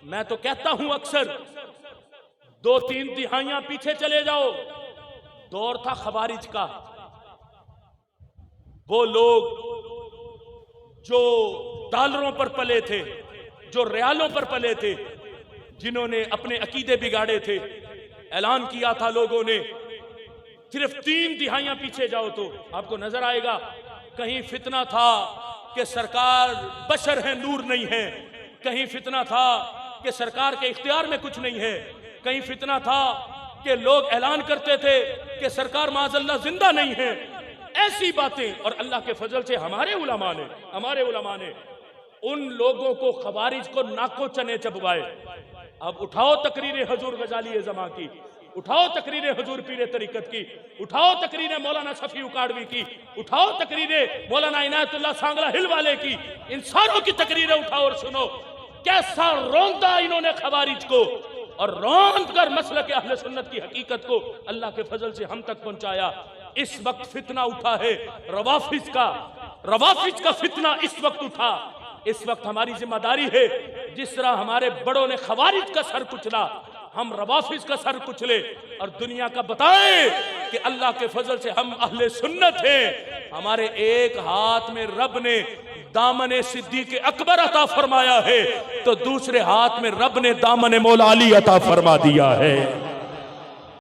मैं तो कहता हूं अक्सर, 2-3 दिहाइयां पीछे चले जाओ, दौर था खवारिज का। वो लोग जो डॉलरों पर पले थे, जो रियालों पर पले थे, जिन्होंने अपने अकीदे बिगाड़े थे। ऐलान किया था लोगों ने, सिर्फ 3 दिहाइयां पीछे जाओ तो आपको नजर आएगा, कहीं फितना था कि सरकार बशर है, नूर नहीं है। कहीं फितना था कि सरकार के इख्तियार में कुछ नहीं है। कहीं फितना था कि लोग ऐलान करते थे कि सरकार माज़अल्लाह जिंदा नहीं है। ऐसी बातें, और अल्लाह के फजल से हमारे उलमा ने उन लोगों को, खवारिज को, नाको चने चबवाए। अब उठाओ तकरीरें हजूर गजाली ज़मा की, उठाओ तकरीरें हजूर पीरे तरीकत की, उठाओ तकरीरें मौलाना शफी उकाड़वी की, उठाओ तकरीरें मौलाना इनायतुल्लाह सांगला हिल वाले की। इन सारों की तकरीरें उठाओ और सुनो कैसा रौंदा इन्होंने खवारिज को, और रौंद कर मसलक अहले सुन्नत की हकीकत को अल्लाह के फजल से हम तक पहुंचाया। इस वक्त फितना उठा है रवाफिज का फितना इस वक्त उठा। इस वक्त हमारी जिम्मेदारी है, जिस तरह हमारे बड़ों ने खवारिज का सर कुचला, हम रवाफिज का सर कुचले और दुनिया का बताएं कि अल्लाह के फजल से हम अहले सुन्नत हैं। हमारे एक हाथ में रब ने दामन सिद्दीक़ अकबर अता फरमाया है, तो दूसरे हाथ में रब ने दामन मौला अली अता फरमा दिया है।